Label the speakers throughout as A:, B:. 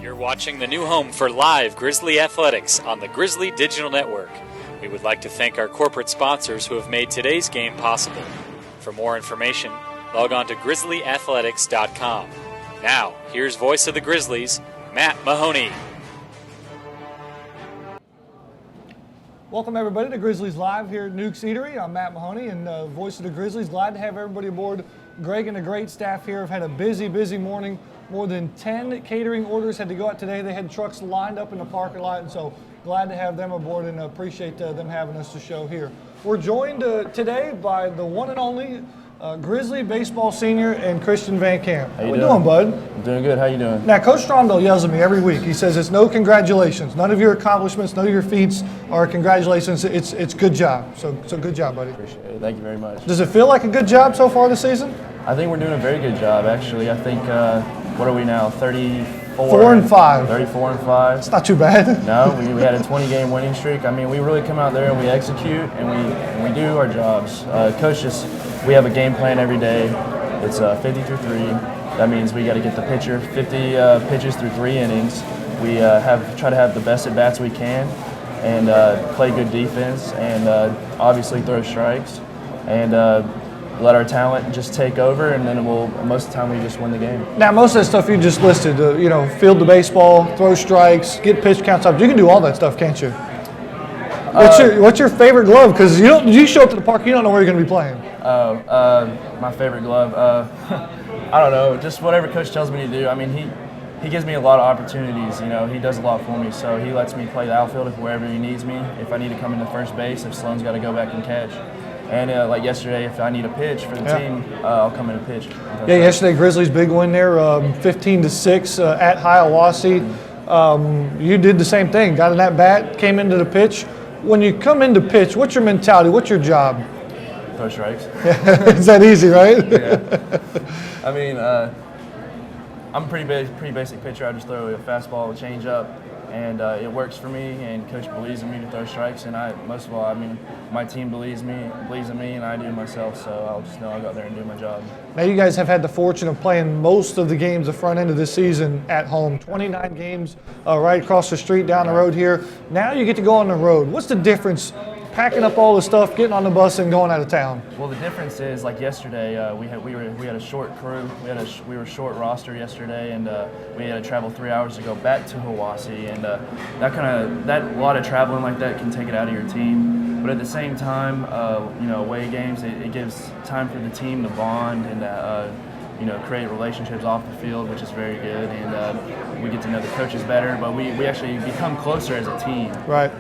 A: You're watching the new home for live Grizzly athletics on the Grizzly Digital Network. We would like to thank our corporate sponsors who have made today's game possible. For more information, log on to grizzlyathletics.com. Now, here's voice of the Grizzlies, Matt Mahoney.
B: Welcome everybody to Grizzlies Live here at Newk's Eatery. I'm Matt Mahoney and voice of the Grizzlies. Glad to have everybody aboard. Greg and the great staff here have had a busy morning. More than 10 catering orders had to go out today. They had trucks lined up in the parking lot, and so glad to have them aboard and appreciate them having us to show here. We're joined today by the one and only Grizzly baseball senior and Christian Van Camp. How you doing, bud?
C: I'm doing good. How you doing?
B: Now, Coach Stromdale yells at me every week. He says it's no congratulations. None of your accomplishments, none of your feats are congratulations. It's good job. So good job, buddy.
C: Appreciate it. Thank you very much.
B: Does it feel like a good job so far this season?
C: I think we're doing a very good job, actually. I think, what are we now, 34?
B: 4 and 5.
C: 34 and 5.
B: It's not too bad.
C: No, we had a 20-game winning streak. I mean, we really come out there and we execute and we do our jobs. Coach we have a game plan every day. It's 50 through 3. That means we got to get the pitcher 50 pitches through 3 innings. We try to have the best at bats we can and play good defense and obviously throw strikes and let our talent just take over, and then most of the time we just win the game.
B: Now, most of that stuff you just listed, field the baseball, throw strikes, get pitch counts up. You can do all that stuff, can't you? What's your favorite glove? Because you show up to the park, you don't know where you're going to be playing.
C: My favorite glove. I don't know, just whatever Coach tells me to do. I mean, he gives me a lot of opportunities. He does a lot for me, so he lets me play the outfield wherever he needs me. If I need to come into first base, if Sloan's got to go back and catch. And like yesterday, if I need a pitch for the team, I'll come in and pitch.
B: Yeah, yesterday Grizzlies big win there, 15-6 at Hiawassee. You did the same thing. Got in that bat, came into the pitch. When you come into pitch, what's your mentality? What's your job?
C: Throw strikes.
B: It's that easy, right?
C: Yeah. I mean, I'm a pretty basic pitcher. I just throw a fastball, a changeup, and it works for me. And Coach believes in me to throw strikes. And most of all, I mean, my team believes in me, and I do myself. So I'll just know I'll go out there and do my job.
B: Now, you guys have had the fortune of playing most of the games the front end of this season at home. 29 games right across the street down the road here. Now you get to go on the road. What's the difference? Packing up all the stuff, getting on the bus, and going out of town.
C: Well, the difference is, like yesterday, we had a short crew. We were short roster yesterday, and we had to travel 3 hours to go back to Hiawassee, and that lot of traveling like that can take it out of your team. But at the same time, away games, it gives time for the team to bond and create relationships off the field, which is very good, and we get to know the coaches better, but we actually become closer as a team.
B: Right.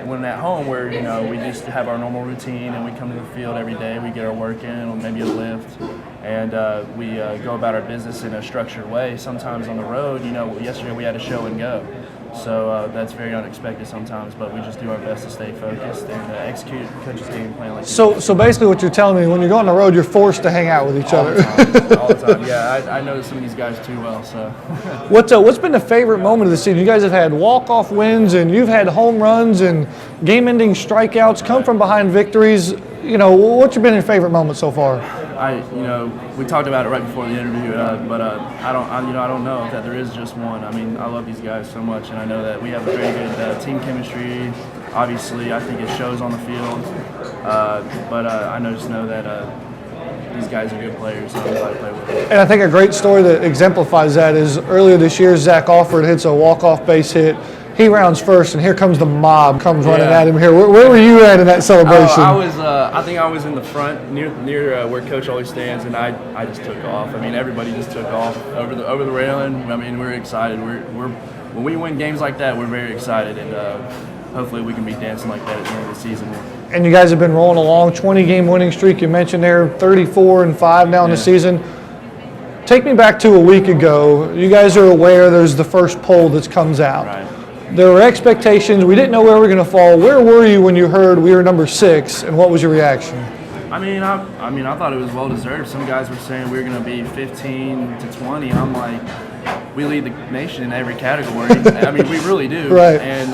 C: When at home, we just have our normal routine, and we come to the field every day, we get our work in, or maybe a lift, and we go about our business in a structured way. Sometimes on the road, yesterday we had a show and go. So that's very unexpected sometimes, but we just do our best to stay focused and execute Coach's game plan. Like
B: so basically what you're telling me, when you go on the road, you're forced to hang out with each other.
C: All the time. Yeah, I know some of these guys too well. So,
B: what's been the favorite moment of the season? You guys have had walk-off wins, and you've had home runs and game-ending strikeouts, come from behind victories. What's been your favorite moment so far?
C: We talked about it right before the interview, but I don't know that there is just one. I mean, I love these guys so much, and I know that we have a very good team chemistry. Obviously, I think it shows on the field, but I just know that these guys are good players, so I'm glad to play with them.
B: And I think a great story that exemplifies that is earlier this year, Zach Alford hits a walk-off base hit. He rounds first, and here comes the mob, running at him here. Where were you at in that celebration?
C: I think I was in the front, near where Coach always stands, and I just took off. I mean, everybody just took off over the railing. I mean, we're excited. When we win games like that, we're very excited, and hopefully we can be dancing like that at the end of the season.
B: And you guys have been rolling along, 20-game winning streak. You mentioned there, 34 and 5 now in the season. Take me back to a week ago. You guys are aware there's the first poll that comes out.
C: Right.
B: There were expectations. We didn't know where we were going to fall. Where were you when you heard we were number 6, and what was your reaction?
C: I thought it was well deserved. Some guys were saying we were going to be 15 to 20. I'm like, we lead the nation in every category. I mean, we really do.
B: Right.
C: And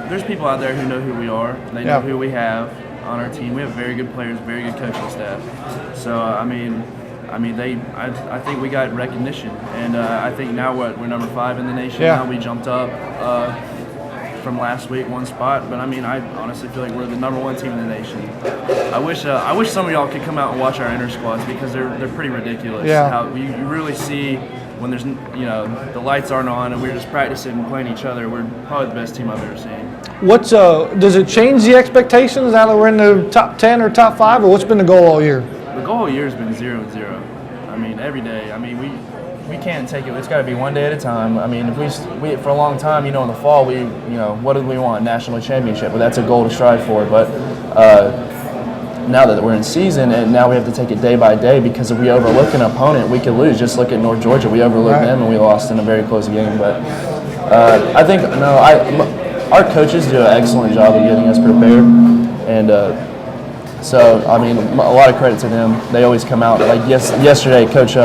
C: there's people out there who know who we are. They know who we have on our team. We have very good players, very good coaching staff. So I mean, I think we got recognition, and I think now we're number 5 in the nation.
B: Yeah.
C: Now we jumped up from last week 1 spot, but I mean, I honestly feel like we're the number 1 team in the nation. I wish some of y'all could come out and watch our inter squads because they're pretty ridiculous.
B: Yeah.
C: How you really see when there's the lights aren't on and we're just practicing and playing each other. We're probably the best team I've ever seen.
B: What's does it change the expectations now that we're in the top 10 or top 5, or what's been the goal all year?
C: The goal all year has been 0-0. I mean, every day. I mean, we can't take it. It's got to be one day at a time. I mean, if we for a long time, in the fall, what did we want? National championship. But that's a goal to strive for. But now that we're in season, and now we have to take it day by day, because if we overlook an opponent, we could lose. Just look at North Georgia. We overlooked them and we lost in a very close game. But I think our coaches do an excellent job of getting us prepared, and so I mean, a lot of credit to them. They always come out. Like yesterday, Coach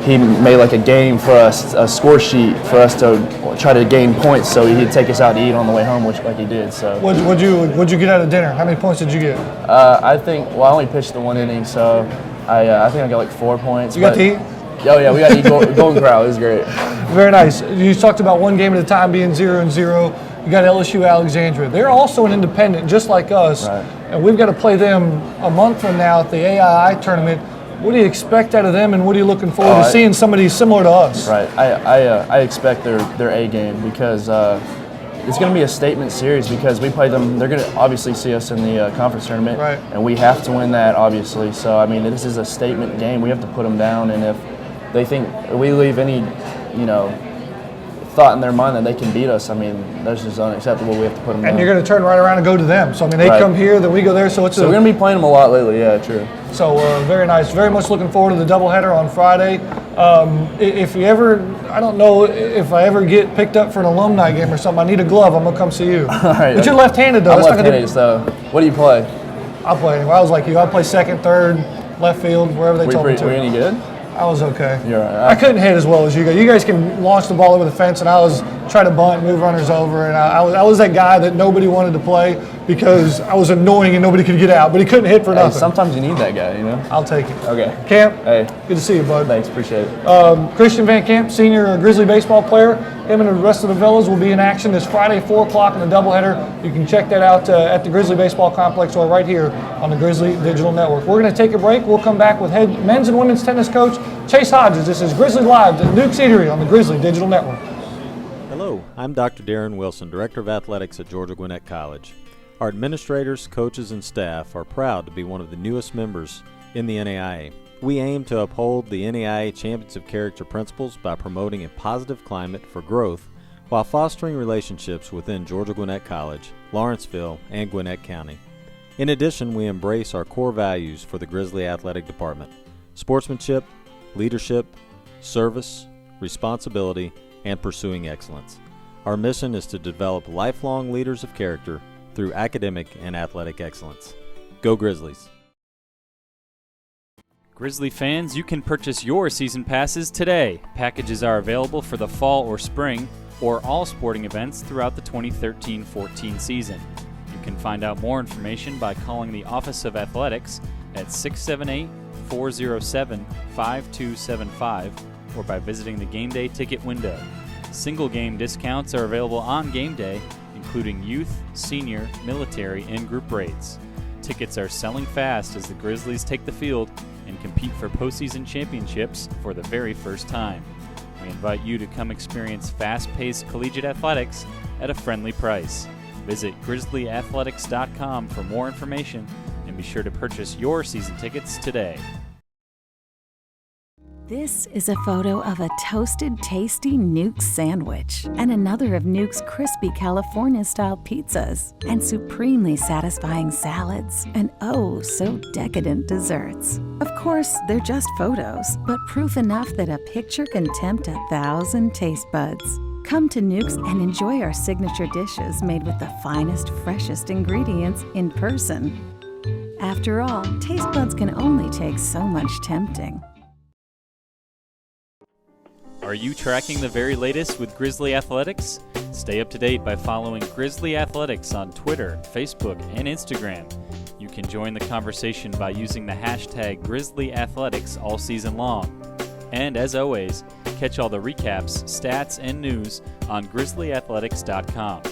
C: he made like a game for us, a score sheet for us to try to gain points. So he'd take us out to eat on the way home, which like he did. So
B: what'd you get out of dinner? How many points did you get?
C: I think I only pitched the 1 inning, so I think I got like 4 points.
B: You got to eat?
C: Oh yeah, we got to eat Golden Corral. It was great.
B: Very nice. You talked about one game at a time being 0-0. You got LSU Alexandria. They're also an independent, just like us,
C: right.
B: And we've got to play them a month from now at the AII tournament. What do you expect out of them, and what are you looking forward to seeing somebody similar to us?
C: Right. I expect their A game, because it's going to be a statement series, because we play them. They're going to obviously see us in the conference tournament,
B: right.
C: And we have to win that, obviously. So I mean, this is a statement game. We have to put them down, and if they think we leave any, thought in their mind that they can beat us, I mean, that's just unacceptable. We have to put them down.
B: And you're going to turn right around and go to them. So I mean, they come here, then we go there. So we're
C: going to be playing them a lot lately. Yeah, true.
B: So very nice. Very much looking forward to the doubleheader on Friday. If you ever, I don't know if I ever get picked up for an alumni game or something, I need a glove. I'm going to come see you.
C: All right.
B: But you're left-handed, though.
C: I'm left-handed, so what do you play?
B: I play anyway. I was like you. I play second, third, left field, wherever they told me to.
C: Were you any good?
B: I was okay.
C: You're all right.
B: I couldn't hit as well as you guys. You guys can launch the ball over the fence, and I was trying to bunt, move runners over, and I was that guy that nobody wanted to play because I was annoying and nobody could get out, but he couldn't hit for nothing.
C: Sometimes you need that guy,
B: I'll take it.
C: Okay.
B: Camp,
C: hey.
B: Good to see you, bud.
C: Thanks, appreciate it.
B: Christian Van Camp, senior Grizzly baseball player. Him and the rest of the fellas will be in action this Friday, 4 o'clock in the doubleheader. You can check that out at the Grizzly Baseball Complex or right here on the Grizzly Digital Network. We're going to take a break. We'll come back with head men's and women's tennis coach Chase Hodges. This is Grizzly Live at Newk's Eatery on the Grizzly Digital Network.
D: Hello, I'm Dr. Darren Wilson, Director of Athletics at Georgia Gwinnett College. Our administrators, coaches, and staff are proud to be one of the newest members in the NAIA. We aim to uphold the NAIA Champions of Character principles by promoting a positive climate for growth while fostering relationships within Georgia Gwinnett College, Lawrenceville, and Gwinnett County. In addition, we embrace our core values for the Grizzly Athletic Department: sportsmanship, leadership, service, responsibility, and pursuing excellence. Our mission is to develop lifelong leaders of character through academic and athletic excellence. Go Grizzlies!
A: Grizzly fans, you can purchase your season passes today. Packages are available for the fall or spring, or all sporting events throughout the 2013-14 season. You can find out more information by calling the Office of Athletics at 678-407-5275 or by visiting the game day ticket window. Single game discounts are available on game day, including youth, senior, military, and group rates. Tickets are selling fast as the Grizzlies take the field and compete for postseason championships for the very first time. We invite you to come experience fast-paced collegiate athletics at a friendly price. Visit grizzlyathletics.com for more information and be sure to purchase your season tickets today.
E: This is a photo of a toasted, tasty Newk sandwich and another of Newk's crispy California-style pizzas and supremely satisfying salads and oh so decadent desserts. Of course, they're just photos, but proof enough that a picture can tempt 1,000 taste buds. Come to Newk's and enjoy our signature dishes made with the finest, freshest ingredients in person. After all, taste buds can only take so much tempting.
A: Are you tracking the very latest with Grizzly Athletics? Stay up to date by following Grizzly Athletics on Twitter, Facebook, and Instagram. You can join the conversation by using the hashtag Grizzly Athletics all season long. And as always, catch all the recaps, stats, and news on grizzlyathletics.com.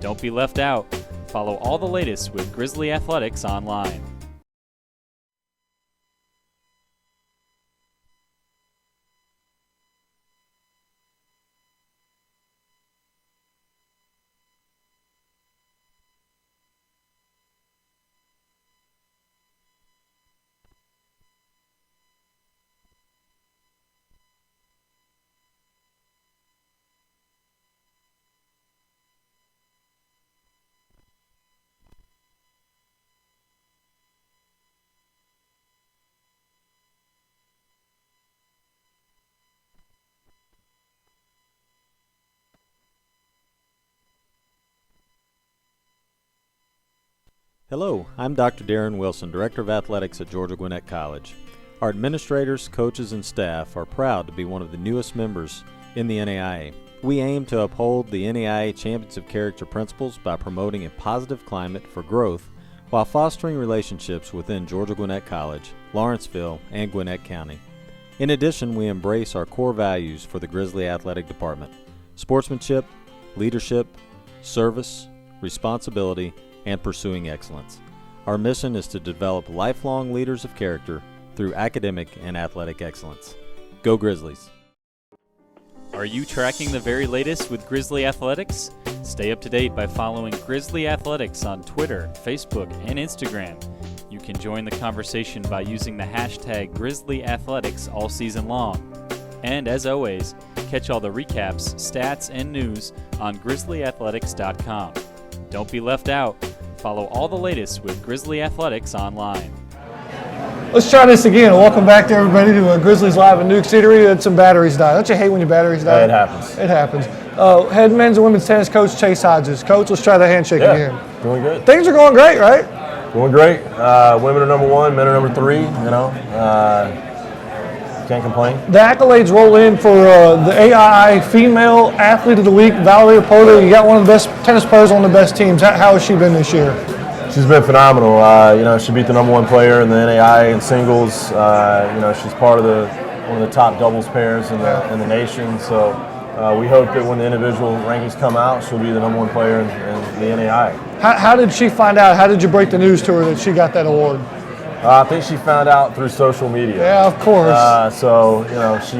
A: Don't be left out. Follow all the latest with Grizzly Athletics online.
D: Hello, I'm Dr. Darren Wilson, Director of Athletics at Georgia Gwinnett College. Our administrators, coaches, and staff are proud to be one of the newest members in the NAIA. We aim to uphold the NAIA Champions of Character principles by promoting a positive climate for growth while fostering relationships within Georgia Gwinnett College, Lawrenceville, and Gwinnett County. In addition, we embrace our core values for the Grizzly Athletic Department: sportsmanship, leadership, service, responsibility, and pursuing excellence. Our mission is to develop lifelong leaders of character through academic and athletic excellence. Go Grizzlies!
A: Are you tracking the very latest with Grizzly Athletics? Stay up to date by following Grizzly Athletics on Twitter, Facebook, and Instagram. You can join the conversation by using the hashtag Grizzly Athletics all season long. And as always, catch all the recaps, stats, and news on grizzlyathletics.com. Don't be left out. Follow all the latest with Grizzly Athletics online.
B: Let's try this again. Welcome back to everybody to Grizzlies Live in Newk Eatery. And some batteries die. Don't you hate when your batteries die?
C: Yeah, it happens.
B: It happens. Head men's and women's tennis coach Chase Hodges. Coach, let's try the handshake again.
C: Doing good.
B: Things are going great, right?
C: Going great. Women are number 1, men are number 3. Can't complain.
B: The accolades roll in for the AII Female Athlete of the Week, Valerie Porter. You got one of the best tennis players on the best teams. How has she been this year?
C: She's been phenomenal. She beat the number 1 player in the NAIA in singles. She's part of one of the top doubles pairs in the nation. So we hope that when the individual rankings come out, she'll be the number 1 player in the NAIA.
B: How did she find out? How did you break the news to her that she got that award?
C: I think she found out through social media.
B: Yeah, of course.
C: She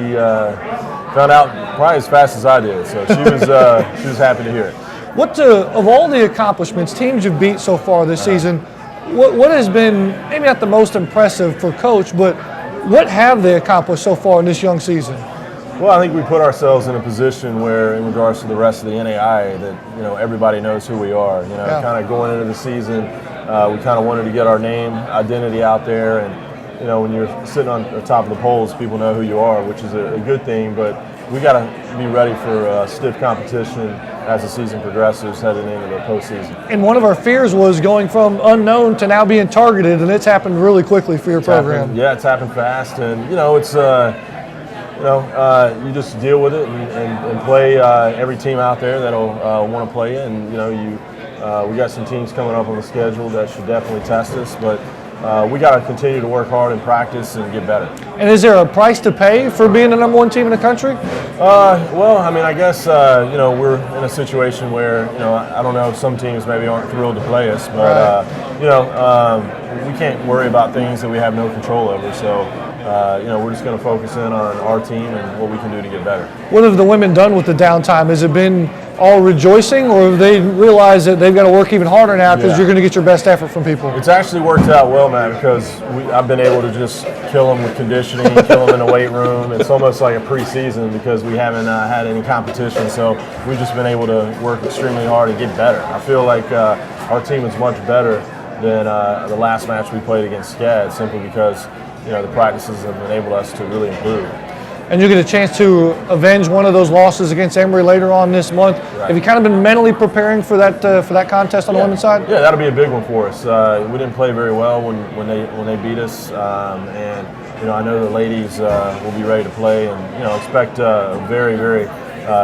C: found out probably as fast as I did. So she was happy to hear it.
B: Of all the accomplishments teams you've beat so far this season, what has been maybe not the most impressive for Coach, but what have they accomplished so far in this young season?
C: Well, I think we put ourselves in a position where, in regards to the rest of the NAIA, that everybody knows who we are. Kind of going into the season. We kind of wanted to get our name, identity out there, and when you're sitting on the top of the polls, people know who you are, which is a good thing. But we got to be ready for stiff competition as the season progresses, heading into the postseason.
B: And one of our fears was going from unknown to now being targeted, and it's happened really quickly for your program.
C: It's happened fast, and you just deal with it and play every team out there that'll want to play you, and we got some teams coming up on the schedule that should definitely test us, but we got to continue to work hard and practice and get better.
B: And is there a price to pay for being the number 1 team in the country?
C: I guess we're in a situation where I don't know, some teams maybe aren't thrilled to play us, but we can't worry about things that we have no control over. So we're just going to focus in on our team and what we can do to get better.
B: What have the women done with the downtime? Has it been all rejoicing, or have they realized that they've got to work even harder now because you're going to get your best effort from people?
C: It's actually worked out well, man, because I've been able to just kill them with conditioning, kill them in the weight room. It's almost like a preseason because we haven't had any competition, so we've just been able to work extremely hard and get better. I feel like our team is much better than the last match we played against SCAD, simply because the practices have enabled us to really improve.
B: And you get a chance to avenge one of those losses against Emory later on this month. Right. Have you kind of been mentally preparing for that contest on the women's side?
C: Yeah, that'll be a big one for us. We didn't play very well when they beat us, and I know the ladies will be ready to play, and expect a very, very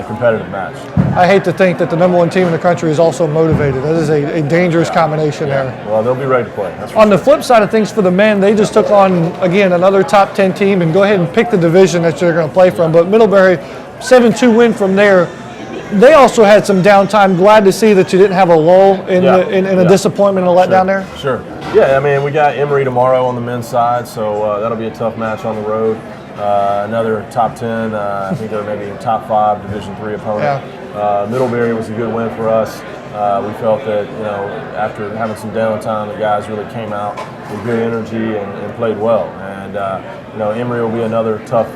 F: competitive match.
B: I hate to think that the number 1 team in the country is also motivated. That is a dangerous combination there.
F: Well, they'll be ready to play.
B: On the flip side of things for the men, they just took on, again, another top 10 team, and go ahead and pick the division that you're going to play from. But Middlebury, 7-2 win from there. They also had some downtime. Glad to see that you didn't have a lull in a disappointment and a letdown there.
F: Sure. Yeah, I mean, we got Eatery tomorrow on the men's side, so that'll be a tough match on the road. Another top 10, I think they're maybe top 5 Division III opponent.
B: Yeah.
F: Middlebury was a good win for us. We felt that, after having some downtime, the guys really came out with good energy and played well. And, Eatery will be another tough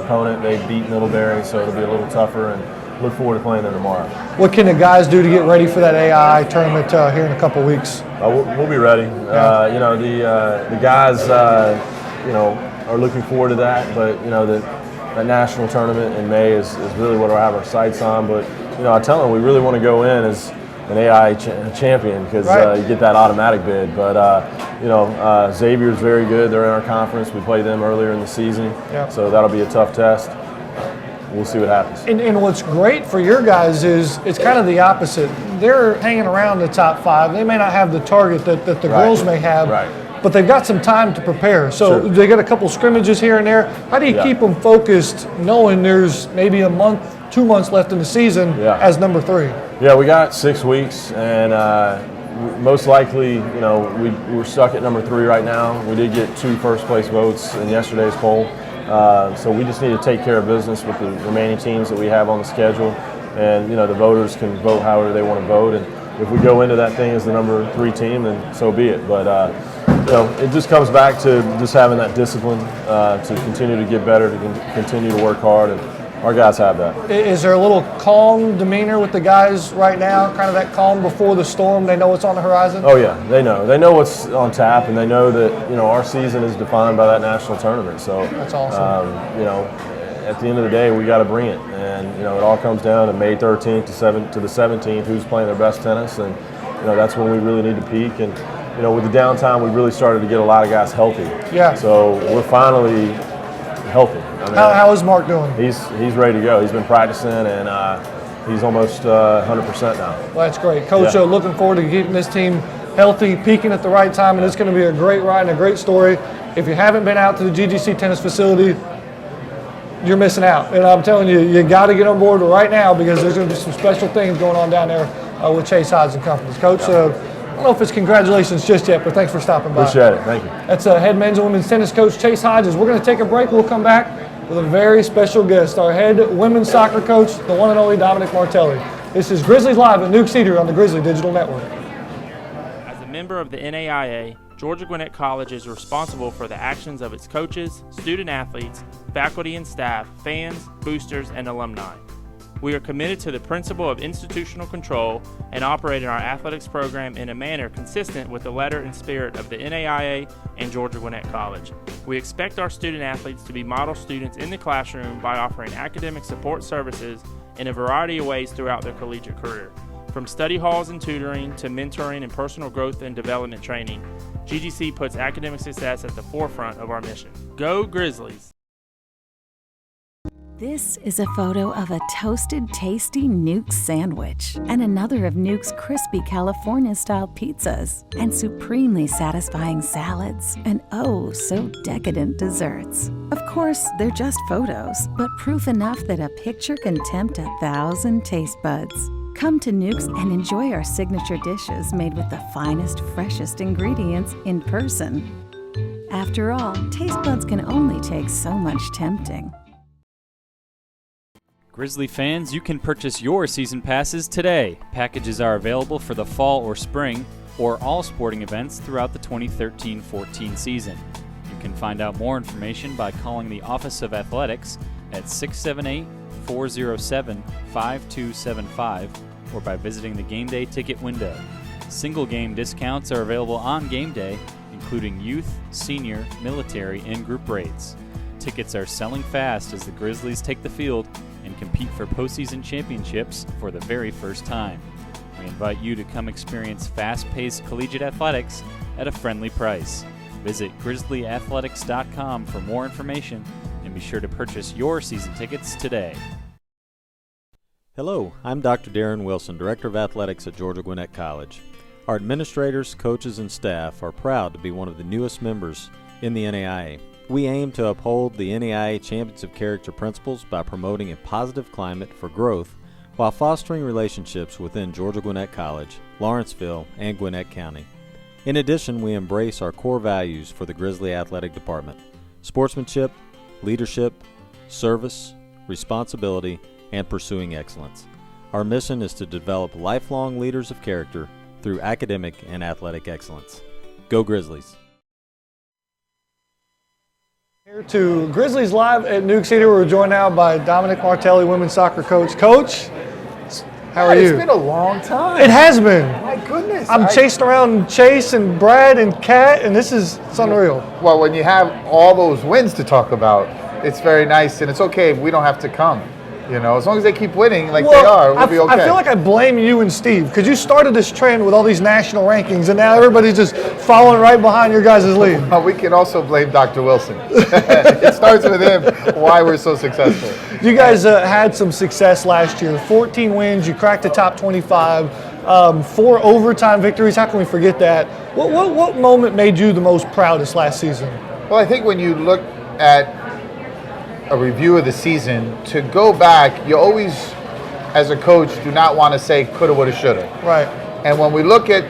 F: opponent. They beat Middlebury, so it'll be a little tougher, and look forward to playing them tomorrow.
B: What can the guys do to get ready for that AI tournament here in a couple of weeks?
F: We'll be ready. The guys, are looking forward to that, but that national tournament in May is really what we'll have our sights on. But I tell them we really want to go in as an AI champion because you get that automatic bid. But Xavier's very good. They're in our conference. We played them earlier in the season, so that'll be a tough test. We'll see what happens.
B: And what's great for your guys is it's kind of the opposite. They're hanging around the top 5. They may not have the target that the girls may have.
F: Right.
B: But they've got some time to prepare. So they got a couple scrimmages here and there. How do you keep them focused knowing there's maybe a month, 2 months left in the season as number 3?
F: Yeah, we got 6 weeks, and most likely, we're stuck at number 3 right now. We did get 2 first-place votes in yesterday's poll. So we just need to take care of business with the remaining teams that we have on the schedule. And, the voters can vote however they want to vote. And if we go into that thing as the number 3 team, then so be it. But, it just comes back to just having that discipline to continue to get better, to continue to work hard, and our guys have that.
B: Is there a little calm demeanor with the guys right now, kind of that calm before the storm? They know what's on the horizon?
F: Oh, yeah, they know. They know what's on tap, and they know that, our season is defined by that national tournament. So
B: that's awesome.
F: At the end of the day, we got to bring it. And, it all comes down to May 13th to the 17th, who's playing their best tennis. And, that's when we really need to peak. And, with the downtime, we really started to get a lot of guys healthy. Yeah. So we're finally healthy. I mean,
B: how is Mark doing?
F: He's ready to go. He's been practicing, and he's almost 100% now.
B: Well, that's great. Coach, looking forward to keeping this team healthy, peaking at the right time, and it's going to be a great ride and a great story. If you haven't been out to the GGC tennis facility, you're missing out. And I'm telling you, you got to get on board right now because there's going to be some special things going on down there with Chase Hodges and companies. Coach, I don't know if it's congratulations just yet, but thanks for stopping by.
F: Appreciate it. Thank you.
B: That's head men's and women's tennis coach Chase Hodges. We're going to take a break. We'll come back with a very special guest, our head women's soccer coach, the one and only Domenic Martelli. This is Grizzlies Live at Newk Eatery on the Grizzly Digital Network.
G: As a member of the NAIA, Georgia Gwinnett College is responsible for the actions of its coaches, student athletes, faculty and staff, fans, boosters, and alumni. We are committed to the principle of institutional control and operating our athletics program in a manner consistent with the letter and spirit of the NAIA and Georgia Gwinnett College. We expect our student athletes to be model students in the classroom by offering academic support services in a variety of ways throughout their collegiate career. From study halls and tutoring to mentoring and personal growth and development training, GGC puts academic success at the forefront of our mission. Go Grizzlies!
E: This is a photo of a toasted, tasty Newk sandwich and another of Newk's crispy California-style pizzas and supremely satisfying salads and oh, so decadent desserts. Of course, they're just photos, but proof enough that a picture can tempt 1,000 taste buds. Come to Newk's and enjoy our signature dishes made with the finest, freshest ingredients in person. After all, taste buds can only take so much tempting.
A: Grizzly fans, you can purchase your season passes today. Packages are available for the fall or spring, or all sporting events throughout the 2013-14 season. You can find out more information by calling the Office of Athletics at 678-407-5275 or by visiting the Game Day ticket window. Single game discounts are available on game day, including youth, senior, military, and group rates. Tickets are selling fast as the Grizzlies take the field and compete for postseason championships for the very first time. We invite you to come experience fast-paced collegiate athletics at a friendly price. Visit grizzlyathletics.com for more information and be sure to purchase your season tickets today.
D: Hello, I'm Dr. Darren Wilson, Director of Athletics at Georgia Gwinnett College. Our administrators, coaches, and staff are proud to be one of the newest members in the NAIA. We aim to uphold the NAIA Champions of Character principles by promoting a positive climate for growth while fostering relationships within Georgia Gwinnett College, Lawrenceville, and Gwinnett County. In addition, we embrace our core values for the Grizzly Athletic Department: sportsmanship, leadership, service, responsibility, and pursuing excellence. Our mission is to develop lifelong leaders of character through academic and athletic excellence. Go Grizzlies!
B: Here to Grizzlies Live at Newk Eatery. We're joined now by Domenic Martelli, women's soccer coach. Coach, how are you?
H: It's been a long time.
B: It has been.
H: My goodness.
B: I'm chasing around Chase and Brad and Kat, and it's unreal.
H: Well, when you have all those wins to talk about, it's very nice, and it's okay if we don't have to come. You know, as long as they keep winning like they are, we'll be okay.
B: I feel like I blame you and Steve, because you started this trend with all these national rankings, and now everybody's just following right behind your guys' lead.
H: Well, we can also blame Dr. Wilson. It starts with him, why we're so successful.
B: You guys had some success last year. 14 wins, you cracked the top 25, 4 overtime victories. How can we forget that? What moment made you the most proudest last season?
H: Well, I think when you look at a review of the season, to go back, you always, as a coach, do not want to say coulda, woulda, shoulda.
B: Right.
H: And when we look at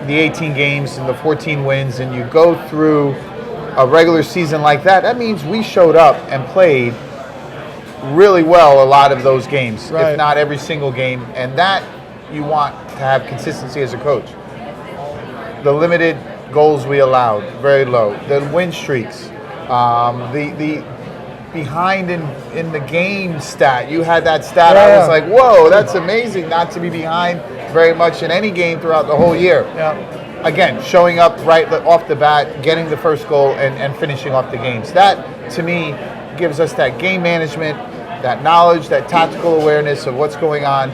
H: the 18 games and the 14 wins, and you go through a regular season like that, that means we showed up and played really well a lot of those games,
B: right,
H: if not every single game. And that you want to have consistency as a coach. The limited goals we allowed, very low. The win streaks, the behind in the game stat. You had that stat.
B: Yeah.
H: I was like, whoa, that's amazing not to be behind very much in any game throughout the whole year.
B: Yeah.
H: Again, showing up right off the bat, getting the first goal, and finishing off the games. That, to me, gives us that game management, that knowledge, that tactical awareness of what's going on.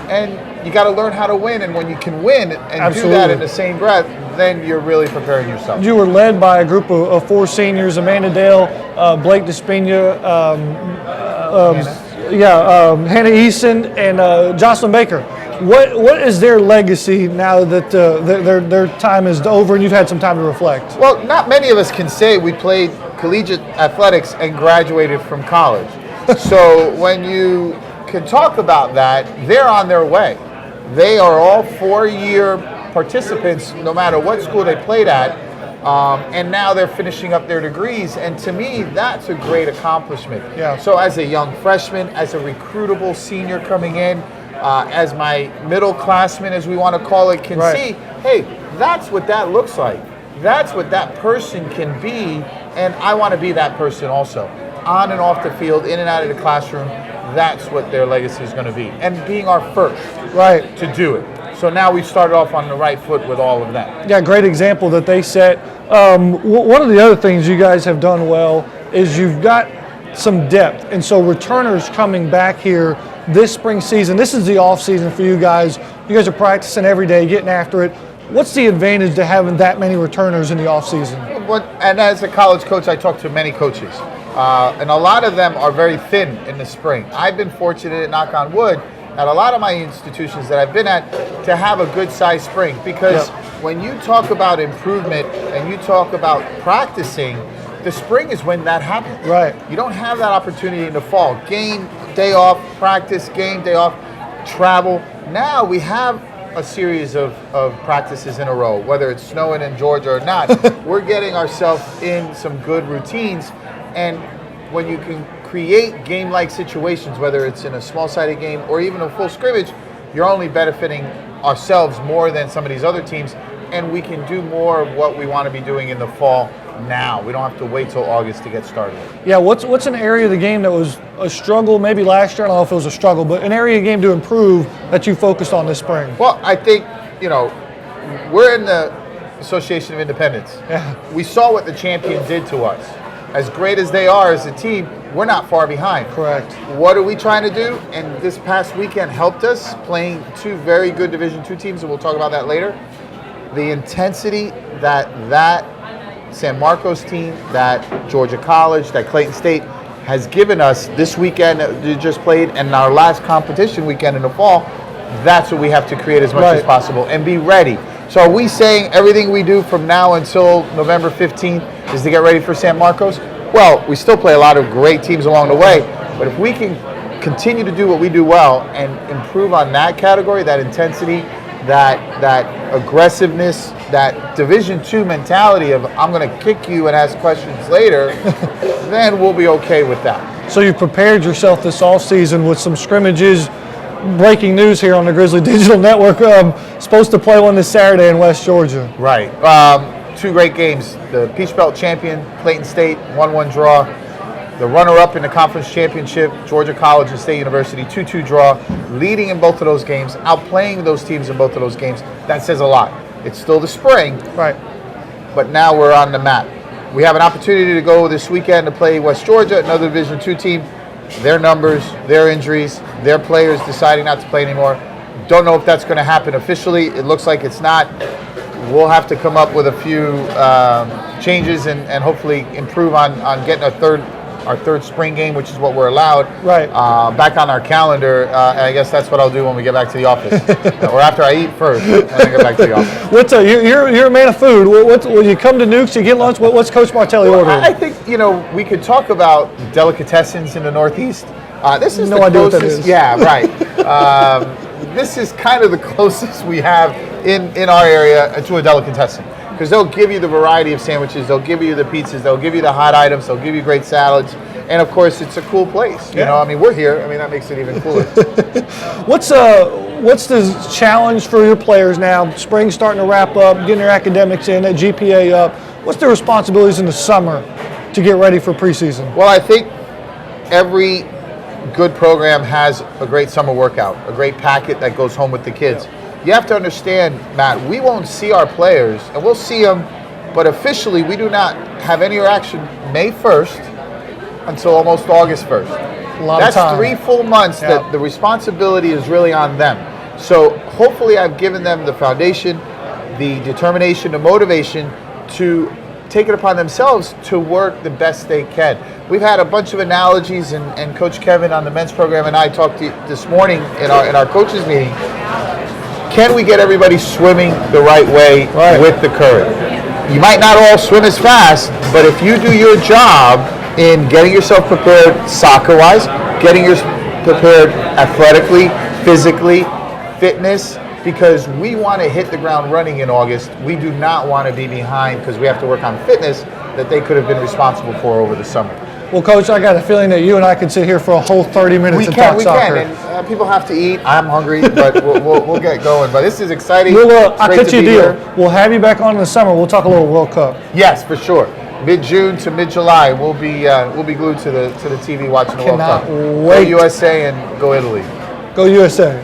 H: And you got to learn how to win. And when you can win and
B: Absolutely.
H: do that in the same breath, then you're really preparing yourself.
B: You were led by a group of 4 seniors: Amanda Dale, Blake Despina, Hannah Eason, and Jocelyn Baker. What is their legacy now that their time is over and you've had some time to reflect?
H: Well, not many of us can say we played collegiate athletics and graduated from college. So when you can talk about that, they're on their way. They are all 4-year participants, no matter what school they played at, and now they're finishing up their degrees. And to me, that's a great accomplishment.
B: Yeah.
H: So as a young freshman, as a recruitable senior coming in, as my middle classman, as we want to call it, can see, hey, that's what that looks like. That's what that person can be, and I want to be that person also. On and off the field, in and out of the classroom, that's what their legacy is going to be. And being our first to do it. So now we've started off on the right foot with all of that.
B: Yeah, great example that they set. One of the other things you guys have done well is you've got some depth. And so returners coming back here this spring season, this is the off season for you guys. You guys are practicing every day, getting after it. What's the advantage to having that many returners in the off season?
H: And as a college coach, I talk to many coaches. And a lot of them are very thin in the spring. I've been fortunate, knock on wood, at a lot of my institutions that I've been at to have a good sized spring, because when you talk about improvement and you talk about practicing, the spring is when that happens.
B: Right.
H: You don't have that opportunity in the fall. Game, day off, practice, game, day off, travel. Now we have a series of practices in a row, whether it's snowing in Georgia or not. We're getting ourselves in some good routines. And when you can create game-like situations, whether it's in a small-sided game or even a full scrimmage, you're only benefiting ourselves more than some of these other teams, and we can do more of what we want to be doing in the fall now. We don't have to wait till August to get started.
B: Yeah, what's an area of the game that was a struggle maybe last year? I don't know if it was a struggle, but an area of the game to improve that you focused on this spring?
H: Well, I think, we're in the Association of Independents.
B: Yeah.
H: We saw what the champion did to us. As great as they are as a team, we're not far behind.
B: Correct.
H: What are we trying to do? And this past weekend helped us, playing 2 very good Division II teams, and we'll talk about that later. The intensity that San Marcos team, that Georgia College, that Clayton State has given us this weekend that we just played and our last competition weekend in the fall. That's what we have to create as much as possible and be ready. So are we saying everything we do from now until November 15th is to get ready for San Marcos? Well, we still play a lot of great teams along the way, but if we can continue to do what we do well and improve on that category, that intensity, that aggressiveness, that Division II mentality of I'm going to kick you and ask questions later, then we'll be okay with that.
B: So you prepared yourself this offseason with some scrimmages. Breaking news here on the Grizzly Digital Network. Supposed to play one this Saturday in West Georgia.
H: Right. Two great games. The Peach Belt champion, Clayton State, 1-1 draw. The runner-up in the conference championship, Georgia College and State University, 2-2 draw. Leading in both of those games, outplaying those teams in both of those games. That says a lot. It's still the spring.
B: Right.
H: But now we're on the map. We have an opportunity to go this weekend to play West Georgia, another Division II team. Their numbers, their injuries, their players deciding not to play anymore. Don't know if that's going to happen officially. It looks like it's not. We'll have to come up with a few changes and hopefully improve on getting our third spring game, which is what we're allowed, back on our calendar. And I guess that's what I'll do when we get back to the office, or after I eat first, and then get back to the office.
B: You're a man of food. When you come to Newk's, you get lunch. What's Coach Martelli ordering?
H: I think we could talk about delicatessens in the Northeast. This is
B: no
H: the
B: idea
H: closest.
B: what that is.
H: Yeah, right. This is kind of the closest we have in our area to a delicatessen. Because they'll give you the variety of sandwiches, they'll give you the pizzas, they'll give you the hot items, they'll give you great salads, and of course it's a cool place. You know, I mean, we're here. I mean, that makes it even cooler.
B: What's the challenge for your players now? Spring's starting to wrap up, getting their academics in, that GPA up. What's their responsibilities in the summer to get ready for preseason?
H: Well, I think every good program has a great summer workout, a great packet that goes home with the kids. You have to understand, Matt, we won't see our players, and we'll see them, but officially we do not have any interaction May 1st until almost August 1st. That's 3 full months that the responsibility is really on them. So hopefully I've given them the foundation, the determination, the motivation to take it upon themselves to work the best they can. We've had a bunch of analogies, and Coach Kevin on the men's program and I talked this morning in our coaches meeting. Can we get everybody swimming the right way with the current? You might not all swim as fast, but if you do your job in getting yourself prepared soccer-wise, getting yourself prepared athletically, physically, fitness, because we want to hit the ground running in August. We do not want to be behind because we have to work on fitness that they could have been responsible for over the summer.
B: Well, Coach, I got a feeling that you and I could sit here for a whole 30 minutes and talk soccer.
H: We can, and people have to eat. I'm hungry, but we'll get going. But this is exciting.
B: I'll cut you a deal. We'll have you back on in the summer. We'll talk a little World Cup.
H: Yes, for sure. Mid-June to mid-July, we'll be glued to the TV watching the World Cup. Go USA and go Italy.
B: Go USA.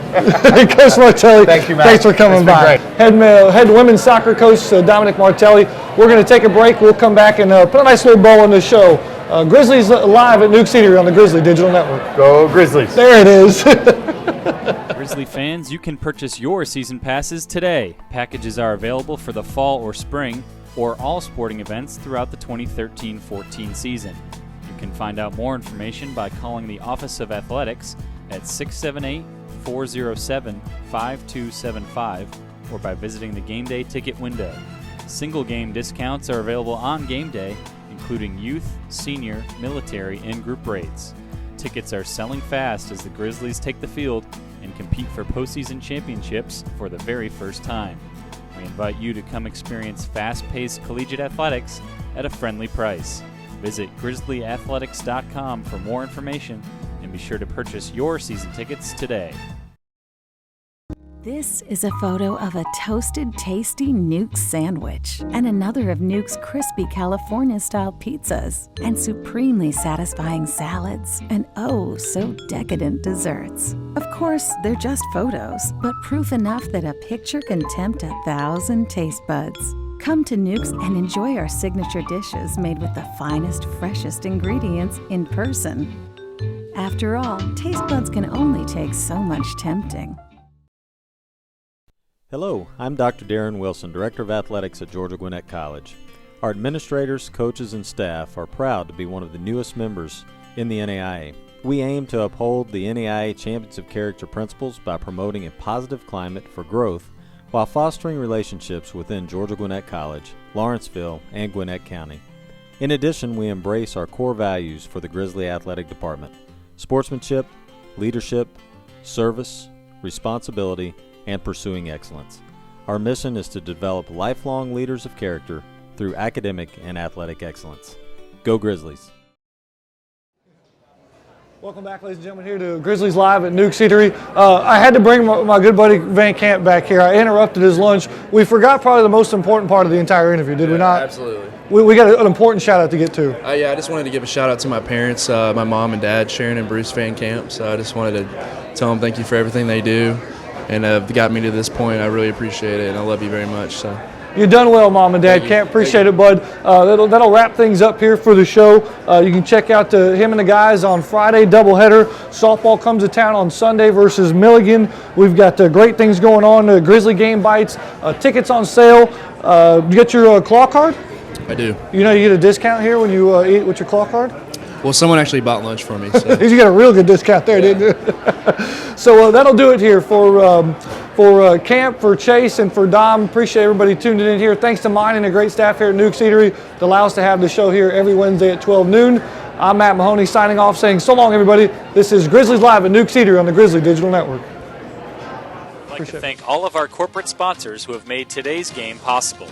B: Coach Martelli,
H: thank you, Matt.
B: Thanks for coming by. Head women's soccer coach Domenic Martelli. We're going to take a break. We'll come back and put a nice little bow on the show. Grizzlies live at Newk Eatery on the Grizzly Digital Network.
H: Go Grizzlies.
B: There it is.
A: Grizzly fans, you can purchase your season passes today. Packages are available for the fall or spring or all sporting events throughout the 2013-14 season. You can find out more information by calling the Office of Athletics at 678-407-5275 or by visiting the game day ticket window. Single game discounts are available on game day, including youth, senior, military, and group rates. Tickets are selling fast as the Grizzlies take the field and compete for postseason championships for the very first time. We invite you to come experience fast-paced collegiate athletics at a friendly price. Visit grizzlyathletics.com for more information and be sure to purchase your season tickets today.
E: This is a photo of a toasted, tasty Newk sandwich and another of Newk's crispy California-style pizzas and supremely satisfying salads and oh, so decadent desserts. Of course, they're just photos, but proof enough that a picture can tempt 1,000 taste buds. Come to Newk's and enjoy our signature dishes made with the finest, freshest ingredients in person. After all, taste buds can only take so much tempting.
D: Hello, I'm Dr. Darren Wilson, Director of Athletics at Georgia Gwinnett College. Our administrators, coaches, and staff are proud to be one of the newest members in the NAIA. We aim to uphold the NAIA Champions of Character principles by promoting a positive climate for growth while fostering relationships within Georgia Gwinnett College, Lawrenceville, and Gwinnett County. In addition, we embrace our core values for the Grizzly Athletic Department: sportsmanship, leadership, service, responsibility, and pursuing excellence. Our mission is to develop lifelong leaders of character through academic and athletic excellence. Go Grizzlies!
B: Welcome back, ladies and gentlemen, here to Grizzlies Live at Newk Eatery. I had to bring my good buddy Van Camp back here. I interrupted his lunch. We forgot probably the most important part of the entire interview, did we not?
I: Absolutely.
B: We got an important shout out to get to.
I: Yeah, I just wanted to give a shout out to my parents, my mom and dad, Sharon and Bruce Van Camp. So I just wanted to tell them thank you for everything they do, and got me to this point. I really appreciate it, and I love you very much. So.
B: You've done well, Mom and Dad. Can't appreciate it, bud. That'll wrap things up here for the show. You can check out him and the guys on Friday, doubleheader. Softball comes to town on Sunday versus Milligan. We've got great things going on. Grizzly game bites, tickets on sale. You get your claw card?
I: I do.
B: You know you get a discount here when you eat with your claw card?
I: Well, someone actually bought lunch for me. So.
B: You got a real good discount there, didn't you? So that'll do it here for Camp, for Chase, and for Dom. Appreciate everybody tuning in here. Thanks to mine and the great staff here at Newk Eatery that allow us to have the show here every Wednesday at 12 noon. I'm Matt Mahoney signing off, saying so long, everybody. This is Grizzlies Live at Newk Eatery on the Grizzly Digital Network.
A: I'd like to thank all of our corporate sponsors who have made today's game possible.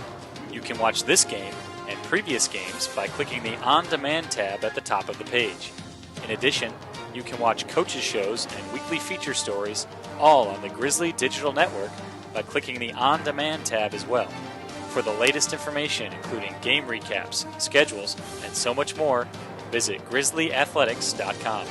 A: You can watch this game and previous games by clicking the On Demand tab at the top of the page. In addition, you can watch coaches' shows and weekly feature stories all on the Grizzly Digital Network by clicking the On Demand tab as well. For the latest information, including game recaps, schedules, and so much more, visit grizzlyathletics.com.